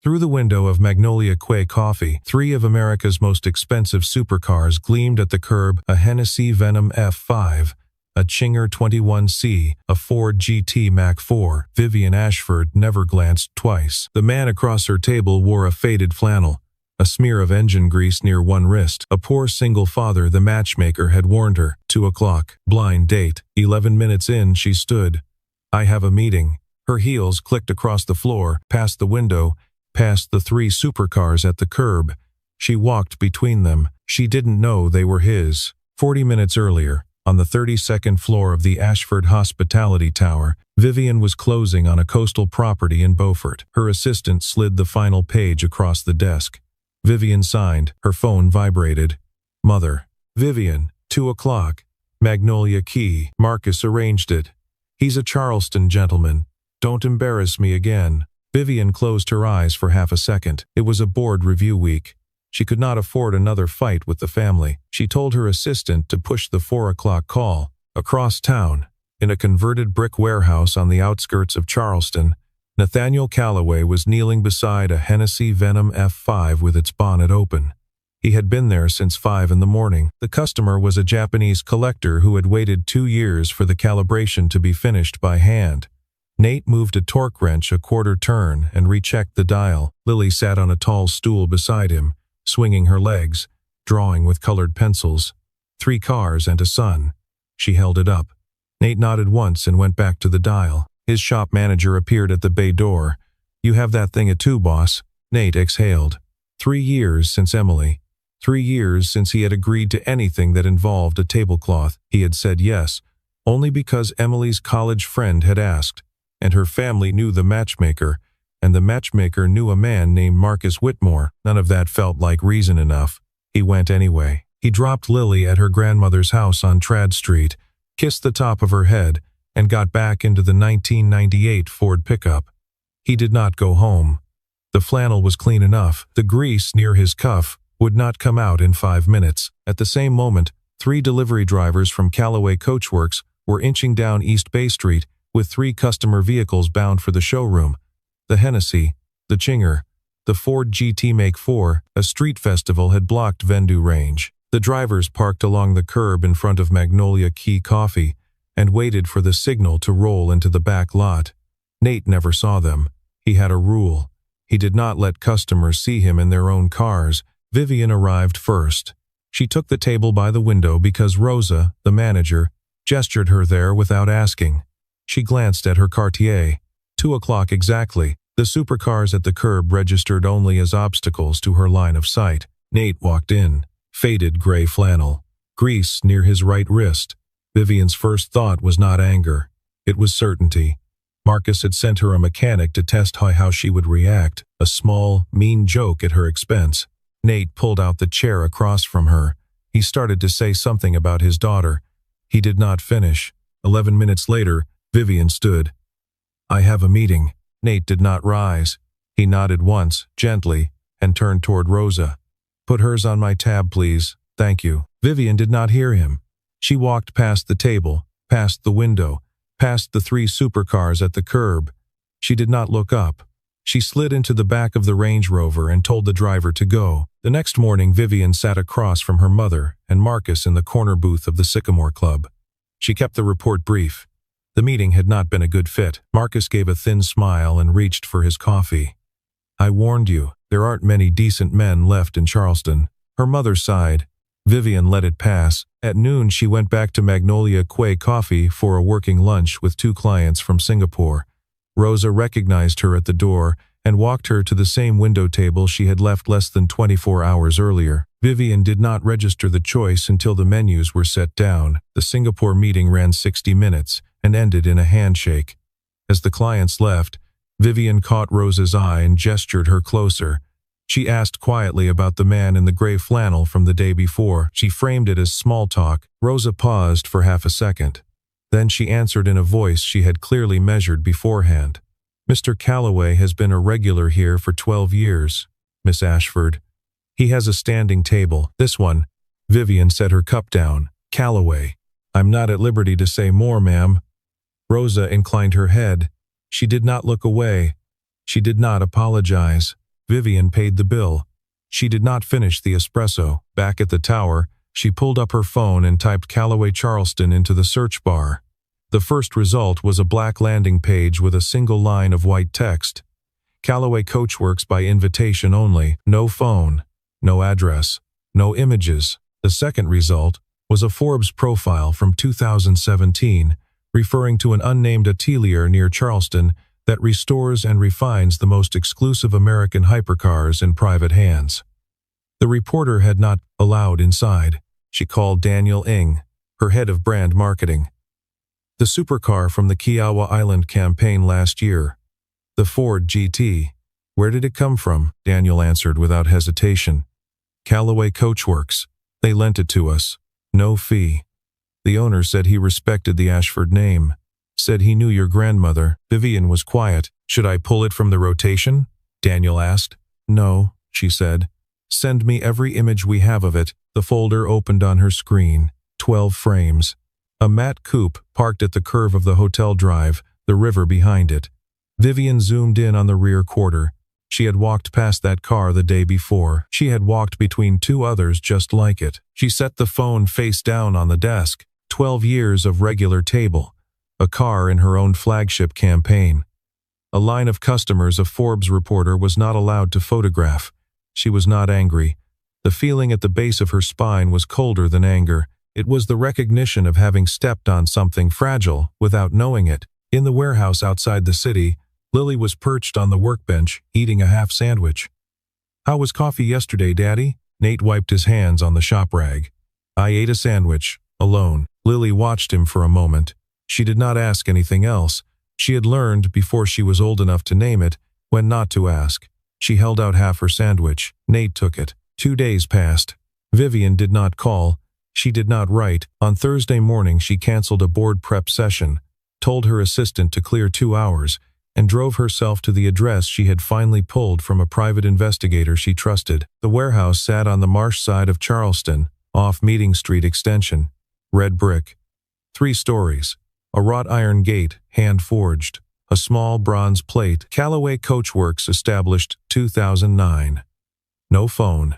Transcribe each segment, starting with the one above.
Through the window of Magnolia Quay Coffee, three of America's most expensive supercars gleamed at the curb: a Hennessy Venom F5, a Chinger 21C, a Ford GT Mach 4. Vivian Ashford never glanced twice. The man across her table wore a faded flannel, a smear of engine grease near one wrist. A poor single father, the matchmaker had warned her. 2 o'clock. Blind date. 11 minutes in, she stood. "I have a meeting." Her heels clicked across the floor, past the window, past the three supercars at the curb. She walked between them. She didn't know they were his. 40 minutes earlier, on the 32nd floor of the Ashford Hospitality Tower, Vivian was closing on a coastal property in Beaufort. Her assistant slid the final page across the desk. Vivian signed. Her phone vibrated. "Mother." "Vivian, 2 o'clock. Magnolia Quay." Marcus arranged it. "He's a Charleston gentleman. Don't embarrass me again." Vivian closed her eyes for half a second. It was a board review week. She could not afford another fight with the family. She told her assistant to push the 4 o'clock call. Across town, in a converted brick warehouse on the outskirts of Charleston, Nathaniel Calloway was kneeling beside a Hennessy Venom F5 with its bonnet open. He had been there since 5 in the morning. The customer was a Japanese collector who had waited 2 years for the calibration to be finished by hand. Nate moved a torque wrench a quarter turn and rechecked the dial. Lily sat on a tall stool beside him, swinging her legs, drawing with colored pencils. 3 cars and a son. She held it up. Nate nodded once and went back to the dial. His shop manager appeared at the bay door. "You have that thing at 2, boss." Nate exhaled. 3 years since Emily. 3 years since he had agreed to anything that involved a tablecloth. He had said yes, only because Emily's college friend had asked, and her family knew the matchmaker, and the matchmaker knew a man named Marcus Whitmore. None of that felt like reason enough. He went anyway. He dropped Lily at her grandmother's house on Trad Street, kissed the top of her head, and got back into the 1998 Ford pickup. He did not go home. The flannel was clean enough. The grease near his cuff would not come out in 5 minutes. At the same moment, 3 delivery drivers from Callaway Coachworks were inching down East Bay Street with 3 customer vehicles bound for the showroom. The Hennessy, the Chinger, the Ford GT Mach 4. A street festival had blocked Vendu Range. The drivers parked along the curb in front of Magnolia Quay Coffee and waited for the signal to roll into the back lot. Nate never saw them. He had a rule. He did not let customers see him in their own cars. Vivian arrived first. She took the table by the window because Rosa, the manager, gestured her there without asking. She glanced at her Cartier. 2 o'clock exactly. The supercars at the curb registered only as obstacles to her line of sight. Nate walked in. Faded gray flannel. Grease near his right wrist. Vivian's first thought was not anger. It was certainty. Marcus had sent her a mechanic to test how she would react. A small, mean joke at her expense. Nate pulled out the chair across from her. He started to say something about his daughter. He did not finish. 11 minutes later, Vivian stood. "I have a meeting." Nate did not rise. He nodded once, gently, and turned toward Rosa. "Put hers on my tab, please. Thank you." Vivian did not hear him. She walked past the table, past the window, past the 3 supercars at the curb. She did not look up. She slid into the back of the Range Rover and told the driver to go. The next morning, Vivian sat across from her mother and Marcus in the corner booth of the Sycamore Club. She kept the report brief. The meeting had not been a good fit. Marcus gave a thin smile and reached for his coffee. "I warned you. There aren't many decent men left in Charleston." Her mother sighed. Vivian let it pass. At noon, she went back to Magnolia Quay Coffee for a working lunch with 2 clients from Singapore. Rosa recognized her at the door and walked her to the same window table she had left less than 24 hours earlier. Vivian did not register the choice until the menus were set down. The Singapore meeting ran 60 minutes and ended in a handshake. As the clients left, Vivian caught Rosa's eye and gestured her closer. She asked quietly about the man in the gray flannel from the day before. She framed it as small talk. Rosa paused for half a second. Then she answered in a voice she had clearly measured beforehand. "Mr. Calloway has been a regular here for 12 years, Miss Ashford. He has a standing table. This one." Vivian set her cup down. "Calloway. I'm not at liberty to say more, ma'am." Rosa inclined her head. She did not look away. She did not apologize. Vivian paid the bill. She did not finish the espresso. Back at the tower, she pulled up her phone and typed Callaway Charleston into the search bar. The first result was a black landing page with a single line of white text. Callaway Coachworks by invitation only. No phone, no address, no images. The second result was a Forbes profile from 2017, referring to an unnamed atelier near Charleston that restores and refines the most exclusive American hypercars in private hands. The reporter had not allowed inside. She called Daniel Ng, her head of brand marketing. The supercar from the Kiowa Island campaign last year. The Ford GT. Where did it come from? Daniel answered without hesitation. Callaway Coachworks. They lent it to us. No fee. The owner said he respected the Ashford name. Said he knew your grandmother. Vivian was quiet. Should I pull it from the rotation? Daniel asked. No, she said. Send me every image we have of it. The folder opened on her screen. 12 frames. A matte coupe parked at the curve of the hotel drive, the river behind it. Vivian zoomed in on the rear quarter. She had walked past that car the day before. She had walked between two others just like it. She set the phone face down on the desk. 12 years of regular table. A car in her own flagship campaign. A line of customers a Forbes reporter was not allowed to photograph. She was not angry. The feeling at the base of her spine was colder than anger. It was the recognition of having stepped on something fragile without knowing it. In the warehouse outside the city, Lily was perched on the workbench, eating a half sandwich. How was coffee yesterday, Daddy? Nate wiped his hands on the shop rag. I ate a sandwich, alone. Lily watched him for a moment. She did not ask anything else. She had learned, before she was old enough to name it, when not to ask. She held out half her sandwich. Nate took it. 2 days passed. Vivian did not call. She did not write. On Thursday morning she canceled a board prep session, told her assistant to clear 2 hours, and drove herself to the address she had finally pulled from a private investigator she trusted. The warehouse sat on the marsh side of Charleston, off Meeting Street Extension. Red brick. 3 stories. A wrought iron gate, hand-forged. A small bronze plate. Callaway Coachworks established 2009. No phone.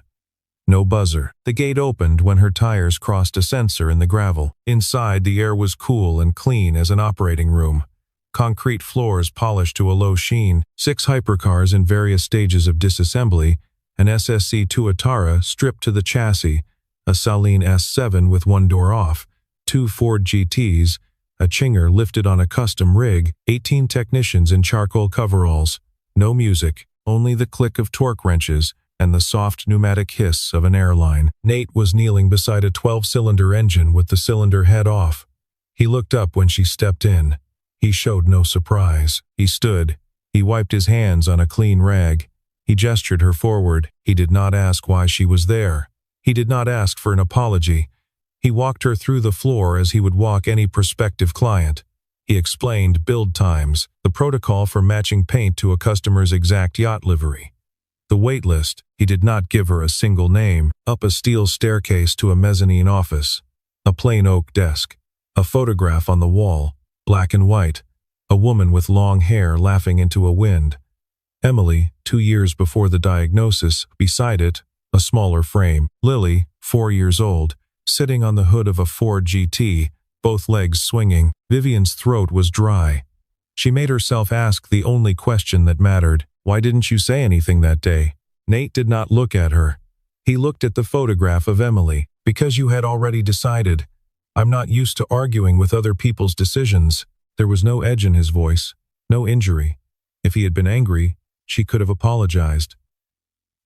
No buzzer. The gate opened when her tires crossed a sensor in the gravel. Inside, the air was cool and clean as an operating room. Concrete floors polished to a low sheen. 6 hypercars in various stages of disassembly. An SSC Tuatara stripped to the chassis. A Saleen S7 with 1 door off. 2 Ford GTs. A Chinger lifted on a custom rig. 18 technicians in charcoal coveralls. No music, only the click of torque wrenches and the soft pneumatic hiss of an airline. Nate was kneeling beside a 12-cylinder engine with the cylinder head off. He looked up when she stepped in. He showed no surprise. He stood. He wiped his hands on a clean rag. He gestured her forward. He did not ask why she was there. He did not ask for an apology. He walked her through the floor as he would walk any prospective client. He explained build times, the protocol for matching paint to a customer's exact yacht livery. The wait list. He did not give her a single name. Up a steel staircase to a mezzanine office. A plain oak desk. A photograph on the wall, black and white. A woman with long hair laughing into a wind. Emily, 2 years before the diagnosis. Beside it, a smaller frame. Lily, 4 years old, sitting on the hood of a Ford GT, both legs swinging. Vivian's throat was dry. She made herself ask the only question that mattered. Why didn't you say anything that day? Nate did not look at her. He looked at the photograph of Emily. Because you had already decided. I'm not used to arguing with other people's decisions. There was no edge in his voice, no injury. If he had been angry, she could have apologized.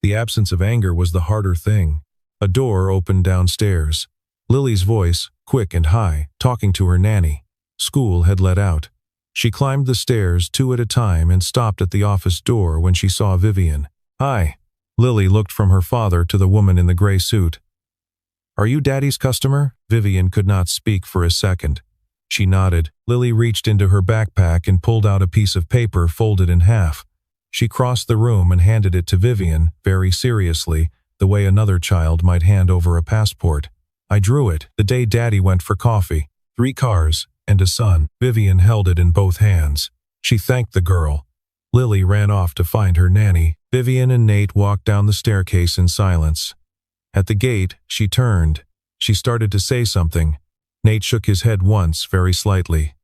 The absence of anger was the harder thing. A door opened downstairs. Lily's voice, quick and high, talking to her nanny. School had let out. She climbed the stairs 2 at a time and stopped at the office door when she saw Vivian. Hi. Lily looked from her father to the woman in the gray suit. Are you Daddy's customer? Vivian could not speak for a second. She nodded. Lily reached into her backpack and pulled out a piece of paper folded in half. She crossed the room and handed it to Vivian, very seriously, the way another child might hand over a passport. I drew it the day Daddy went for coffee. 3 cars and a son. Vivian held it in both hands. She thanked the girl. Lily ran off to find her nanny. Vivian and Nate walked down the staircase in silence. At the gate, she turned. She started to say something. Nate shook his head once, very slightly.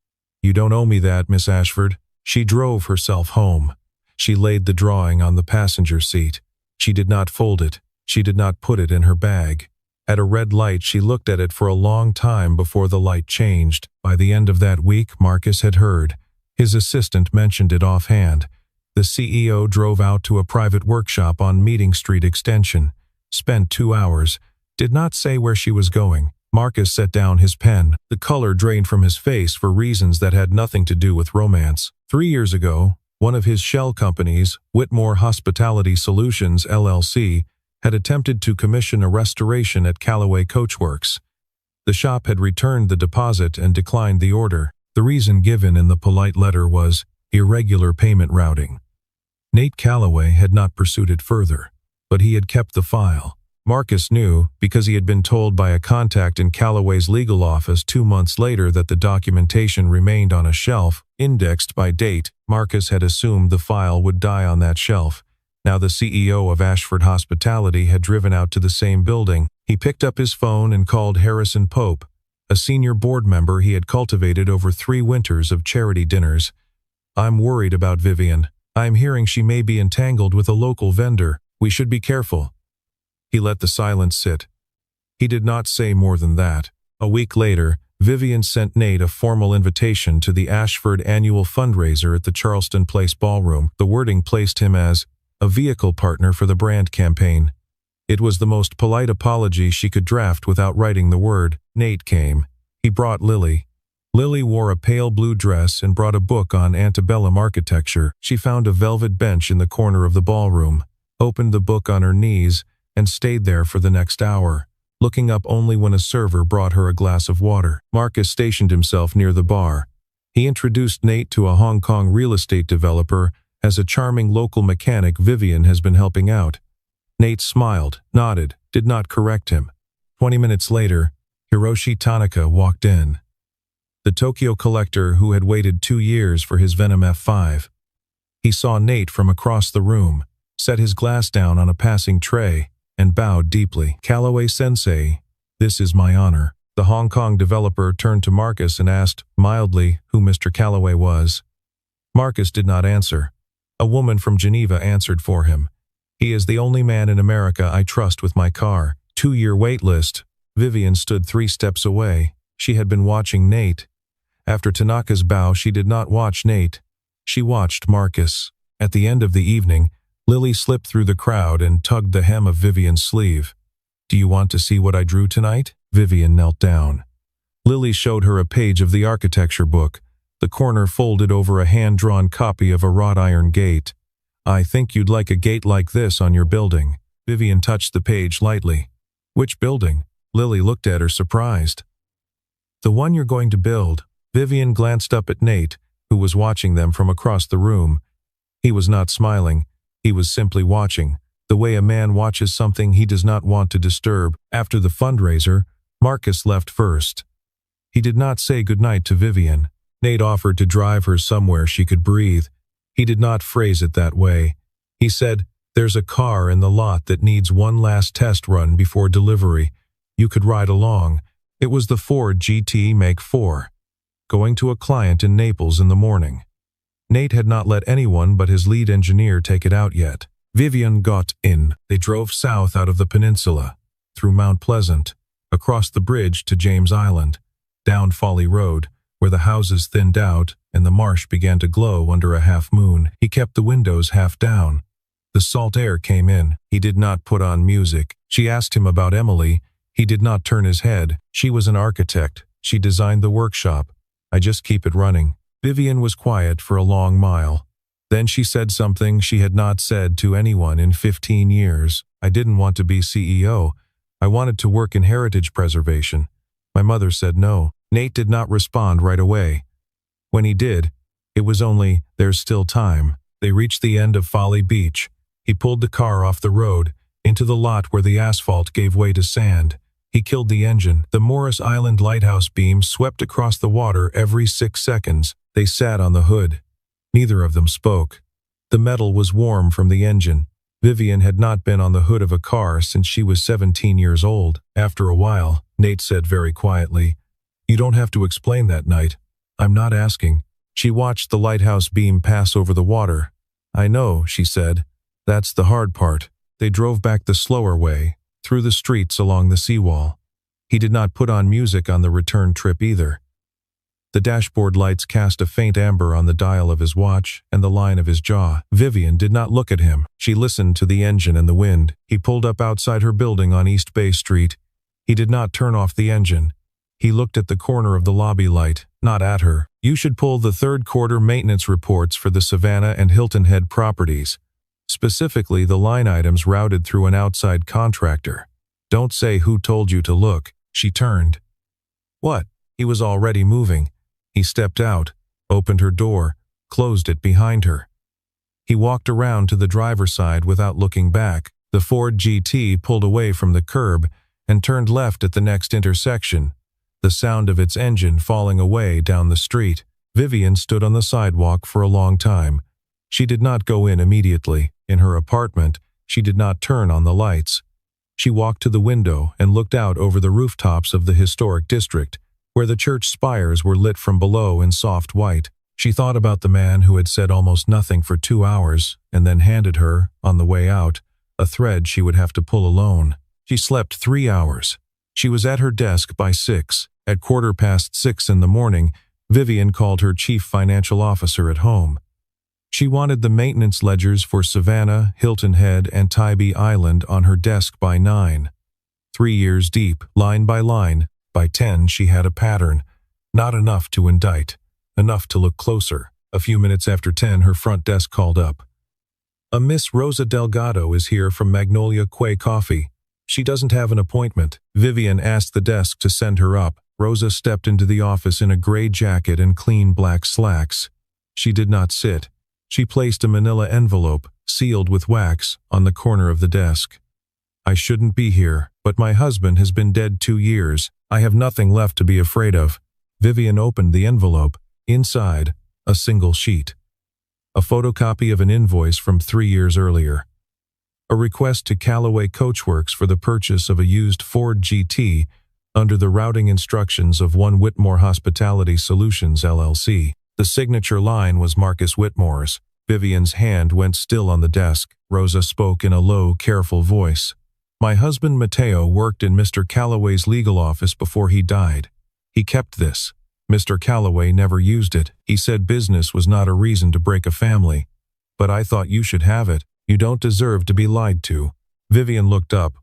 "You don't owe me that, Miss Ashford." She drove herself home. She laid the drawing on the passenger seat. She did not fold it. She did not put it in her bag. At a red light, she looked at it for a long time before the light changed. By the end of that week, Marcus had heard. His assistant mentioned it offhand. The CEO drove out to a private workshop on Meeting Street Extension, spent 2 hours, did not say where she was going. Marcus set down his pen. The color drained from his face for reasons that had nothing to do with romance. 3 years ago, one of his shell companies, Whitmore Hospitality Solutions, LLC, had attempted to commission a restoration at Callaway Coachworks. The shop had returned the deposit and declined the order. The reason given in the polite letter was irregular payment routing. Nate Callaway had not pursued it further, but he had kept the file. Marcus knew, because he had been told by a contact in Callaway's legal office 2 months later that the documentation remained on a shelf, indexed by date. Marcus had assumed the file would die on that shelf. Now the CEO of Ashford Hospitality had driven out to the same building. He picked up his phone and called Harrison Pope, a senior board member he had cultivated over 3 winters of charity dinners. "I'm worried about Vivian. I'm hearing she may be entangled with a local vendor. We should be careful." He let the silence sit. He did not say more than that. A week later, Vivian sent Nate a formal invitation to the Ashford annual fundraiser at the Charleston Place Ballroom. The wording placed him as a vehicle partner for the brand campaign. It was the most polite apology she could draft without writing the word. Nate came. He brought Lily. Lily wore a pale blue dress and brought a book on antebellum architecture. She found a velvet bench in the corner of the ballroom, opened the book on her knees, and stayed there for the next hour, looking up only when a server brought her a glass of water. Marcus stationed himself near the bar. He introduced Nate to a Hong Kong real estate developer as a charming local mechanic Vivian has been helping out. Nate smiled, nodded, did not correct him. 20 minutes later, Hiroshi Tanaka walked in. The Tokyo collector who had waited 2 years for his Venom F5. He saw Nate from across the room, set his glass down on a passing tray, and bowed deeply. "Callaway-sensei, this is my honor." The Hong Kong developer turned to Marcus and asked, mildly, who Mr. Callaway was. Marcus did not answer. A woman from Geneva answered for him. "He is the only man in America I trust with my car. 2-year wait list." Vivian stood 3 steps away. She had been watching Nate. After Tanaka's bow, she did not watch Nate. She watched Marcus. At the end of the evening, Lily slipped through the crowd and tugged the hem of Vivian's sleeve. "Do you want to see what I drew tonight?" Vivian knelt down. Lily showed her a page of the architecture book, the corner folded over a hand-drawn copy of a wrought iron gate. "I think you'd like a gate like this on your building." Vivian touched the page lightly. "Which building?" Lily looked at her surprised. "The one you're going to build." Vivian glanced up at Nate, who was watching them from across the room. He was not smiling. He was simply watching, the way a man watches something he does not want to disturb. After the fundraiser, Marcus left first. He did not say goodnight to Vivian. Nate offered to drive her somewhere she could breathe. He did not phrase it that way. He said, "There's a car in the lot that needs one last test run before delivery. You could ride along." It was the Ford GT Make 4. Going to a client in Naples in the morning. Nate had not let anyone but his lead engineer take it out yet. Vivian got in. They drove south out of the peninsula, through Mount Pleasant, across the bridge to James Island, down Folly Road, where the houses thinned out and the marsh began to glow under a half-moon. He kept the windows half down. The salt air came in. He did not put on music. She asked him about Emily. He did not turn his head. She was an architect. She designed the workshop. "I just keep it running." Vivian was quiet for a long mile. Then she said something she had not said to anyone in 15 years. "I didn't want to be CEO. I wanted to work in heritage preservation. My mother said no." Nate did not respond right away. When he did, it was only, "There's still time." They reached the end of Folly Beach. He pulled the car off the road, into the lot where the asphalt gave way to sand. He killed the engine. The Morris Island lighthouse beam swept across the water every 6 seconds. They sat on the hood. Neither of them spoke. The metal was warm from the engine. Vivian had not been on the hood of a car since she was 17 years old. After a while, Nate said very quietly, "You don't have to explain that, Knight. I'm not asking." She watched the lighthouse beam pass over the water. "I know," she said. "That's the hard part." They drove back the slower way, through the streets along the seawall. He did not put on music on the return trip either. The dashboard lights cast a faint amber on the dial of his watch and the line of his jaw. Vivian did not look at him. She listened to the engine and the wind. He pulled up outside her building on East Bay Street. He did not turn off the engine. He looked at the corner of the lobby light, not at her. "You should pull the third quarter maintenance reports for the Savannah and Hilton Head properties. Specifically the line items routed through an outside contractor. Don't say who told you to look." She turned. "What?" He was already moving. He stepped out, opened her door, closed it behind her. He walked around to the driver's side without looking back. The Ford GT pulled away from the curb and turned left at the next intersection, the sound of its engine falling away down the street. Vivian stood on the sidewalk for a long time. She did not go in immediately. In her apartment, she did not turn on the lights. She walked to the window and looked out over the rooftops of the historic district, where the church spires were lit from below in soft white. She thought about the man who had said almost nothing for 2 hours and then handed her, on the way out, a thread she would have to pull alone. She slept 3 hours. She was at her desk by 6. At 6:15 in the morning, Vivian called her chief financial officer at home. She wanted the maintenance ledgers for Savannah, Hilton Head, and Tybee Island on her desk by 9. 3 years deep, line by line. By 10, she had a pattern. Not enough to indict. Enough to look closer. A few minutes after 10, her front desk called up. "A Miss Rosa Delgado is here from Magnolia Quay Coffee. She doesn't have an appointment." Vivian asked the desk to send her up. Rosa stepped into the office in a gray jacket and clean black slacks. She did not sit. She placed a manila envelope, sealed with wax, on the corner of the desk. "I shouldn't be here, but my husband has been dead 2 years. I have nothing left to be afraid of." Vivian opened the envelope. Inside, a single sheet. A photocopy of an invoice from 3 years earlier. A request to Callaway Coachworks for the purchase of a used Ford GT under the routing instructions of One Whitmore Hospitality Solutions, LLC. The signature line was Marcus Whitmore's. Vivian's hand went still on the desk. Rosa spoke in a low, careful voice. "My husband Mateo worked in Mr. Callaway's legal office before he died. He kept this. Mr. Callaway never used it. He said business was not a reason to break a family. But I thought you should have it. You don't deserve to be lied to." Vivian looked up.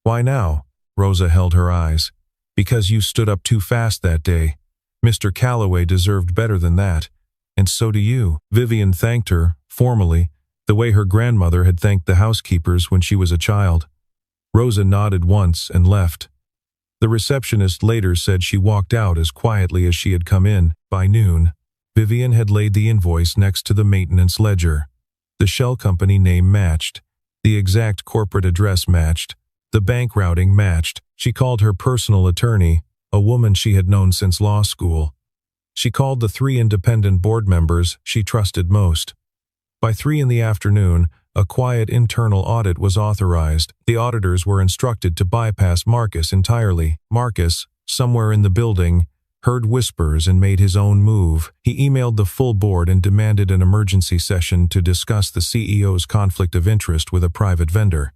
"Why now?" Rosa held her eyes. "Because you stood up too fast that day. Mr. Callaway deserved better than that. And so do you." Vivian thanked her, formally, the way her grandmother had thanked the housekeepers when she was a child. Rosa nodded once and left. The receptionist later said she walked out as quietly as she had come in. By noon, Vivian had laid the invoice next to the maintenance ledger. The shell company name matched. The exact corporate address matched. The bank routing matched. She called her personal attorney, a woman she had known since law school. She called the 3 independent board members she trusted most. By 3 in the afternoon, a quiet internal audit was authorized. The auditors were instructed to bypass Marcus entirely. Marcus, somewhere in the building, heard whispers and made his own move. He emailed the full board and demanded an emergency session to discuss the CEO's conflict of interest with a private vendor.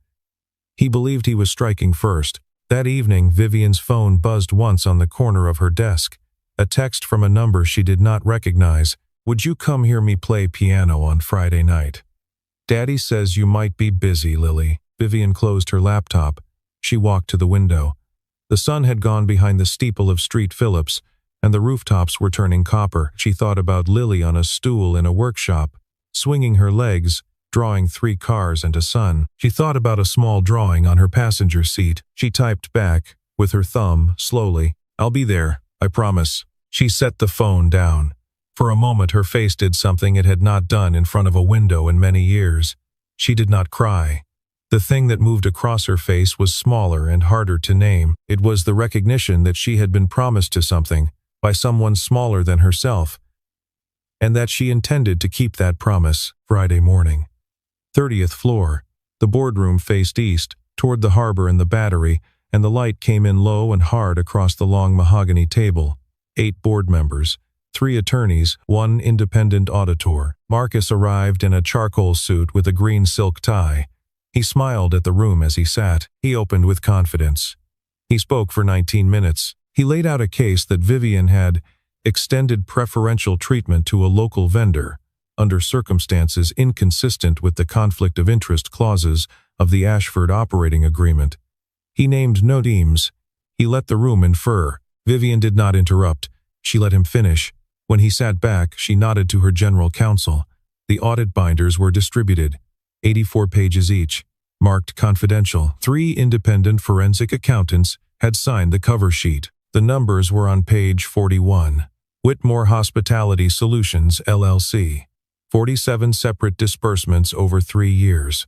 He believed he was striking first. That evening, Vivian's phone buzzed once on the corner of her desk. A text from a number she did not recognize. "Would you come hear me play piano on Friday night? Daddy says you might be busy, Lily." Vivian closed her laptop. She walked to the window. The sun had gone behind the steeple of Street Phillips, and the rooftops were turning copper. She thought about Lily on a stool in a workshop, swinging her legs, drawing 3 cars and a sun. She thought about a small drawing on her passenger seat. She typed back, with her thumb, slowly, "I'll be there, I promise." She set the phone down. For a moment her face did something it had not done in front of a window in many years. She did not cry. The thing that moved across her face was smaller and harder to name. It was the recognition that she had been promised to something, by someone smaller than herself, and that she intended to keep that promise. Friday morning. 30th floor. The boardroom faced east, toward the harbor and the battery, and the light came in low and hard across the long mahogany table. 8 board members, 3 attorneys, 1 independent auditor. Marcus arrived in a charcoal suit with a green silk tie. He smiled at the room as he sat. He opened with confidence. He spoke for 19 minutes. He laid out a case that Vivian had extended preferential treatment to a local vendor, under circumstances inconsistent with the conflict of interest clauses of the Ashford operating agreement. He named no names. He let the room infer. Vivian did not interrupt. She let him finish. When he sat back, she nodded to her general counsel. The audit binders were distributed, 84 pages each, marked confidential. 3 independent forensic accountants had signed the cover sheet. The numbers were on page 41. Whitmore Hospitality Solutions, LLC. 47 separate disbursements over 3 years.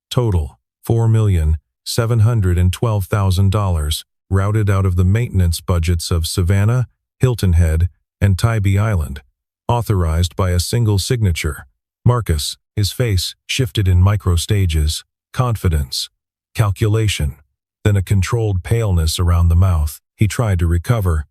Total, $4,712,000, routed out of the maintenance budgets of Savannah, Hilton Head, and Tybee Island. Authorized by a single signature. Marcus, his face shifted in micro-stages. Confidence. Calculation. Then a controlled paleness around the mouth. He tried to recover.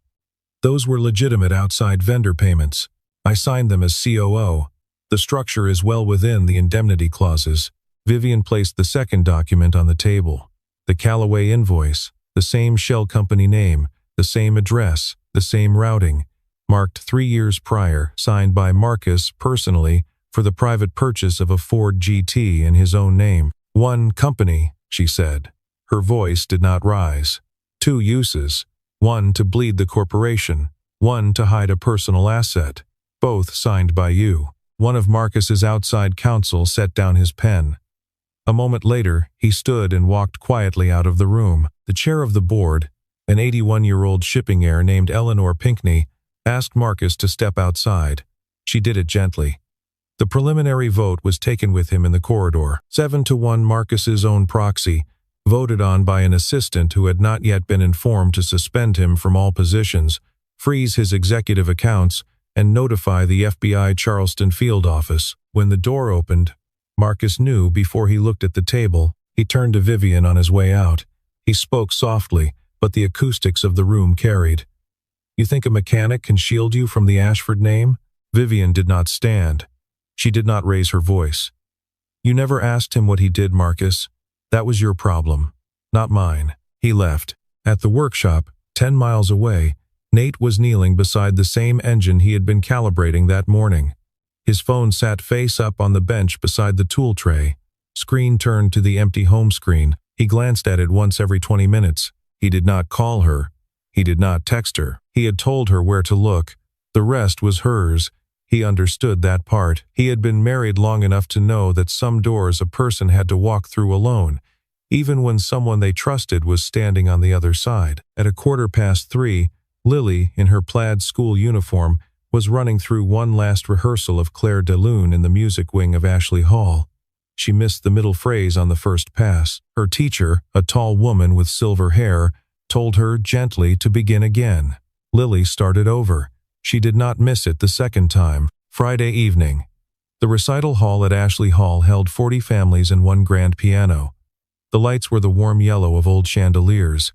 Those were legitimate outside vendor payments. I signed them as COO. The structure is well within the indemnity clauses. Vivian placed the second document on the table. The Callaway invoice, the same shell company name, the same address, the same routing, marked 3 years prior, signed by Marcus personally for the private purchase of a Ford GT in his own name. 1 company, she said. Her voice did not rise. 2 uses. 1 to bleed the corporation, 1 to hide a personal asset. Both signed by you. One of Marcus's outside counsel set down his pen. A moment later, he stood and walked quietly out of the room. The chair of the board, an 81-year-old shipping heir named Eleanor Pinckney, asked Marcus to step outside. She did it gently. The preliminary vote was taken with him in the corridor. 7-1 Marcus's own proxy, voted on by an assistant who had not yet been informed to suspend him from all positions, freeze his executive accounts, and notify the FBI Charleston field office. When the door opened, Marcus knew before he looked at the table. He turned to Vivian on his way out. He spoke softly, but the acoustics of the room carried. You think a mechanic can shield you from the Ashford name? Vivian did not stand. She did not raise her voice. You never asked him what he did, Marcus. That was your problem, not mine. He left. At the workshop, 10 miles away, Nate was kneeling beside the same engine he had been calibrating that morning. His phone sat face up on the bench beside the tool tray. Screen turned to the empty home screen. He glanced at it once every 20 minutes. He did not call her. He did not text her. He had told her where to look. The rest was hers. He understood that part. He had been married long enough to know that some doors a person had to walk through alone, even when someone they trusted was standing on the other side. At 3:15, Lily, in her plaid school uniform, was running through one last rehearsal of Claire de Lune in the music wing of Ashley Hall. She missed the middle phrase on the first pass. Her teacher, a tall woman with silver hair, told her gently to begin again. Lily started over. She did not miss it the second time. Friday evening. The recital hall at Ashley Hall held 40 families and 1 grand piano. The lights were the warm yellow of old chandeliers.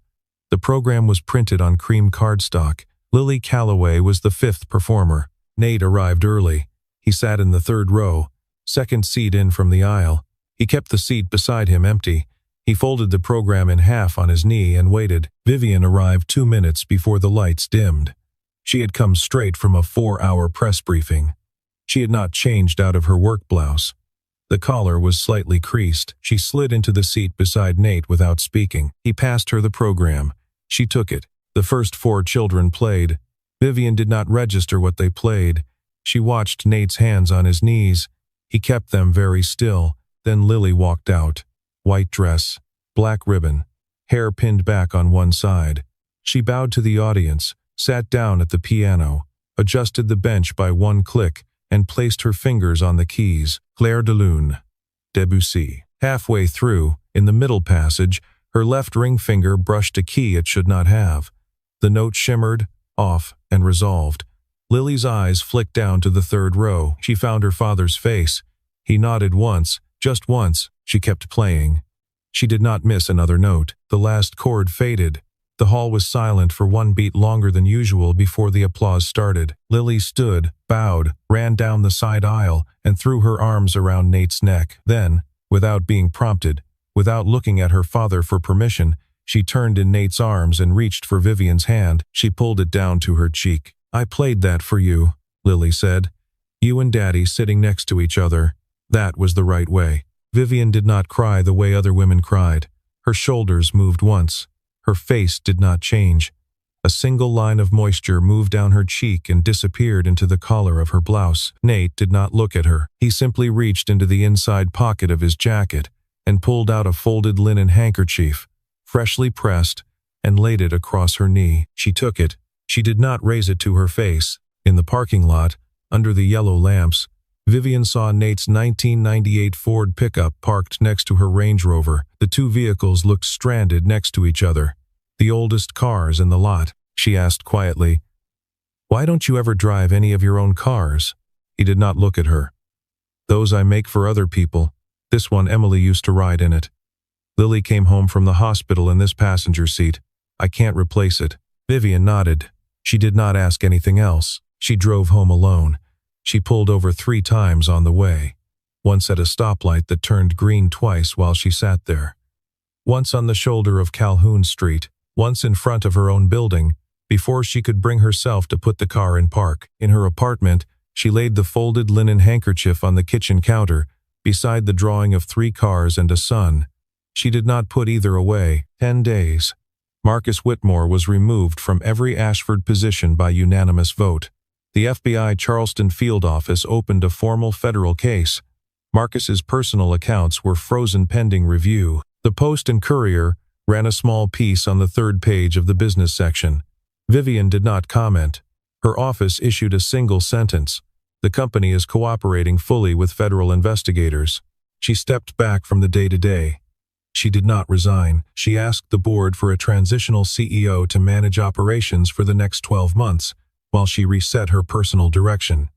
The program was printed on cream cardstock. Lily Callaway was the 5th performer. Nate arrived early. He sat in the 3rd row, second seat in from the aisle. He kept the seat beside him empty. He folded the program in half on his knee and waited. Vivian arrived 2 minutes before the lights dimmed. She had come straight from a 4-hour press briefing. She had not changed out of her work blouse. The collar was slightly creased. She slid into the seat beside Nate without speaking. He passed her the program. She took it. The first 4 children played. Vivian did not register what they played. She watched Nate's hands on his knees. He kept them very still. Then Lily walked out. White dress, black ribbon, hair pinned back on one side. She bowed to the audience, sat down at the piano, adjusted the bench by one click, and placed her fingers on the keys. Claire de Lune, Debussy. Halfway through, in the middle passage, her left ring finger brushed a key it should not have. The note shimmered, off, and resolved. Lily's eyes flicked down to the 3rd row. She found her father's face. He nodded once, Just once, she kept playing. She did not miss another note. The last chord faded. The hall was silent for one beat longer than usual before the applause started. Lily stood, bowed, ran down the side aisle, and threw her arms around Nate's neck. Then, without being prompted, without looking at her father for permission, she turned in Nate's arms and reached for Vivian's hand. She pulled it down to her cheek. "I played that for you," Lily said. "You and Daddy sitting next to each other. That was the right way." Vivian did not cry the way other women cried. Her shoulders moved once. Her face did not change. A single line of moisture moved down her cheek and disappeared into the collar of her blouse. Nate did not look at her. He simply reached into the inside pocket of his jacket and pulled out a folded linen handkerchief, freshly pressed, and laid it across her knee. She took it. She did not raise it to her face. In the parking lot, under the yellow lamps, Vivian saw Nate's 1998 Ford pickup parked next to her Range Rover. The two vehicles looked stranded next to each other. "The oldest cars in the lot," she asked quietly. "Why don't you ever drive any of your own cars?" He did not look at her. "Those I make for other people. This one Emily used to ride in it. Lily came home from the hospital in this passenger seat. I can't replace it." Vivian nodded. She did not ask anything else. She drove home alone. She pulled over 3 times on the way. Once at a stoplight that turned green twice while she sat there. Once on the shoulder of Calhoun Street. Once in front of her own building, before she could bring herself to put the car in park. In her apartment, she laid the folded linen handkerchief on the kitchen counter, beside the drawing of 3 cars and a sun. She did not put either away. 10 days. Marcus Whitmore was removed from every Ashford position by unanimous vote. The FBI Charleston field office opened a formal federal case. Marcus's personal accounts were frozen pending review. The Post and Courier ran a small piece on the 3rd page of the business section. Vivian did not comment. Her office issued a single sentence. "The company is cooperating fully with federal investigators." She stepped back from the day-to-day. She did not resign. She asked the board for a transitional CEO to manage operations for the next 12 months, while she reset her personal direction.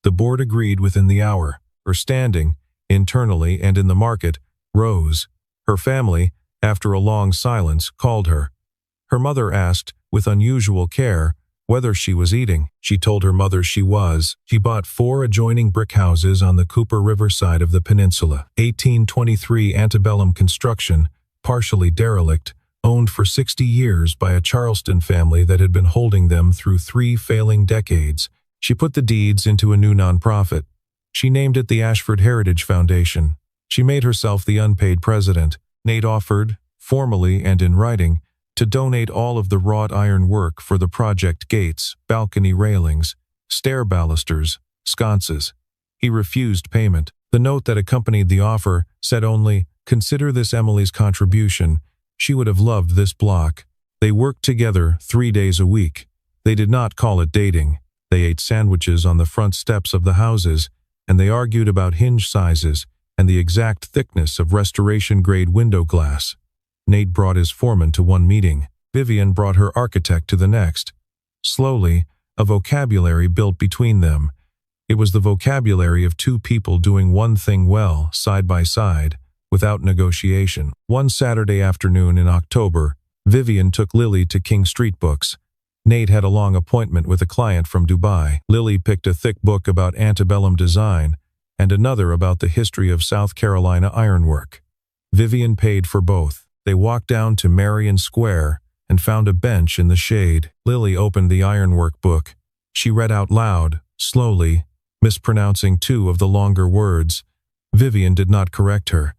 The board agreed within the hour. Her standing, internally and in the market, rose. Her family, after a long silence, called her. Her mother asked, with unusual care, whether she was eating. She told her mother she was. She bought 4 adjoining brick houses on the Cooper River side of the peninsula. 1823 antebellum construction, partially derelict, owned for 60 years by a Charleston family that had been holding them through 3 failing decades. She put the deeds into a new nonprofit. She named it the Ashford Heritage Foundation. She made herself the unpaid president. Nate offered, formally and in writing, to donate all of the wrought iron work for the project gates, balcony railings, stair balusters, sconces. He refused payment. The note that accompanied the offer said only, "Consider this Emily's contribution. She would have loved this block." They worked together 3 days a week. They did not call it dating. They ate sandwiches on the front steps of the houses, and they argued about hinge sizes and the exact thickness of restoration-grade window glass. Nate brought his foreman to one meeting. Vivian brought her architect to the next. Slowly, a vocabulary built between them. It was the vocabulary of 2 people doing one thing well, side by side, without negotiation. One Saturday afternoon in October, Vivian took Lily to King Street Books. Nate had a long appointment with a client from Dubai. Lily picked a thick book about antebellum design and another about the history of South Carolina ironwork. Vivian paid for both. They walked down to Marion Square and found a bench in the shade. Lily opened the ironwork book. She read out loud, slowly, mispronouncing 2 of the longer words. Vivian did not correct her.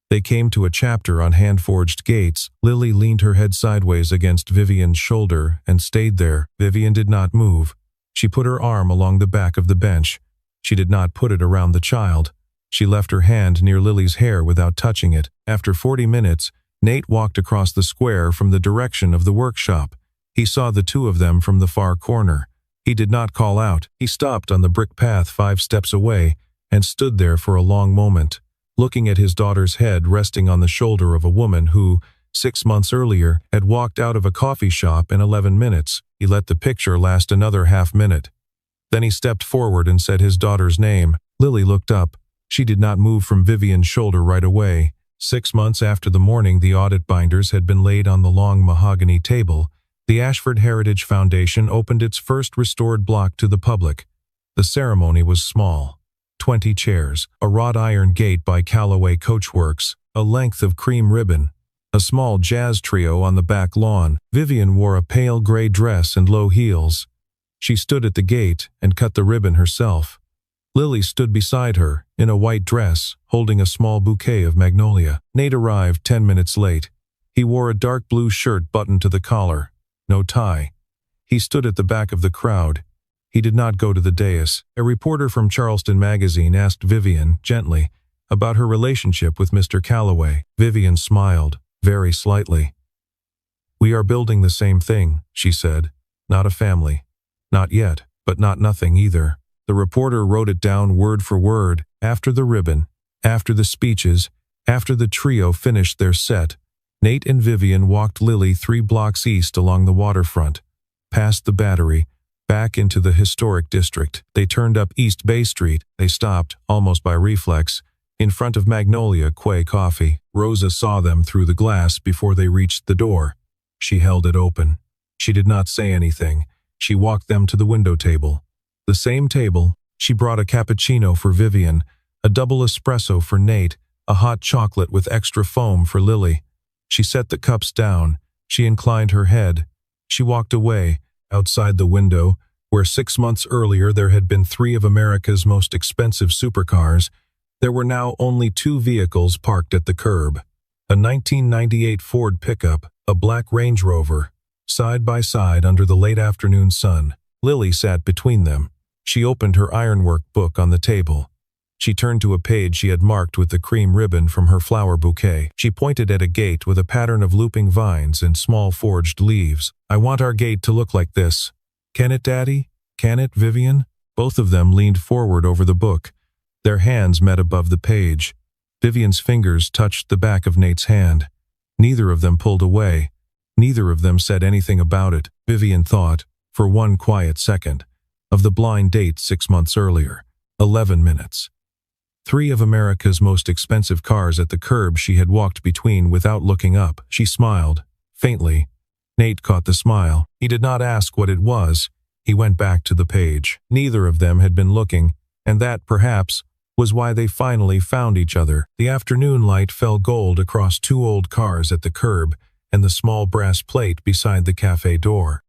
They came to a chapter on hand-forged gates. Lily leaned her head sideways against Vivian's shoulder and stayed there. Vivian did not move. She put her arm along the back of the bench. She did not put it around the child. She left her hand near Lily's hair without touching it. After 40 minutes, Nate walked across the square from the direction of the workshop. He saw the 2 of them from the far corner. He did not call out. He stopped on the brick path 5 steps away and stood there for a long moment, looking at his daughter's head resting on the shoulder of a woman who, 6 months earlier, had walked out of a coffee shop in 11 minutes. He let the picture last another half minute. Then he stepped forward and said his daughter's name. Lily looked up. She did not move from Vivian's shoulder right away. 6 months after the morning the audit binders had been laid on the long mahogany table, the Ashford Heritage Foundation opened its first restored block to the public. The ceremony was small. 20 chairs, a wrought iron gate by Callaway Coachworks, a length of cream ribbon, a small jazz trio on the back lawn. Vivian wore a pale gray dress and low heels. She stood at the gate and cut the ribbon herself. Lily stood beside her, in a white dress, holding a small bouquet of magnolia. Nate arrived 10 minutes late. He wore a dark blue shirt buttoned to the collar. No tie. He stood at the back of the crowd. He did not go to the dais. A reporter from Charleston magazine asked Vivian, gently, about her relationship with Mr. Callaway. Vivian smiled, very slightly. "We are building the same thing," she said. "Not a family. Not yet, but not nothing either." The reporter wrote it down word for word. After the ribbon, after the speeches, after the trio finished their set, Nate and Vivian walked Lily 3 blocks east along the waterfront, past the Battery, back into the historic district. They turned up East Bay Street. They stopped, almost by reflex, in front of Magnolia Quay Coffee. Rosa saw them through the glass before they reached the door. She held it open. She did not say anything. She walked them to the window table. The same table. She brought a cappuccino for Vivian, a double espresso for Nate, a hot chocolate with extra foam for Lily. She set the cups down. She inclined her head. She walked away. Outside the window, where 6 months earlier there had been 3 of America's most expensive supercars, there were now only 2 vehicles parked at the curb. A 1998 Ford pickup, a black Range Rover, side by side under the late afternoon sun. Lily sat between them. She opened her ironwork book on the table. She turned to a page she had marked with the cream ribbon from her flower bouquet. She pointed at a gate with a pattern of looping vines and small forged leaves. "I want our gate to look like this. Can it, Daddy? Can it, Vivian?" Both of them leaned forward over the book. Their hands met above the page. Vivian's fingers touched the back of Nate's hand. Neither of them pulled away. Neither of them said anything about it. Vivian thought, for one quiet second, of the blind date 6 months earlier. 11 minutes. 3 of America's most expensive cars at the curb she had walked between without looking up. She smiled, faintly. Nate caught the smile. He did not ask what it was. He went back to the page. Neither of them had been looking, and that, perhaps, was why they finally found each other. The afternoon light fell gold across 2 old cars at the curb and the small brass plate beside the cafe door.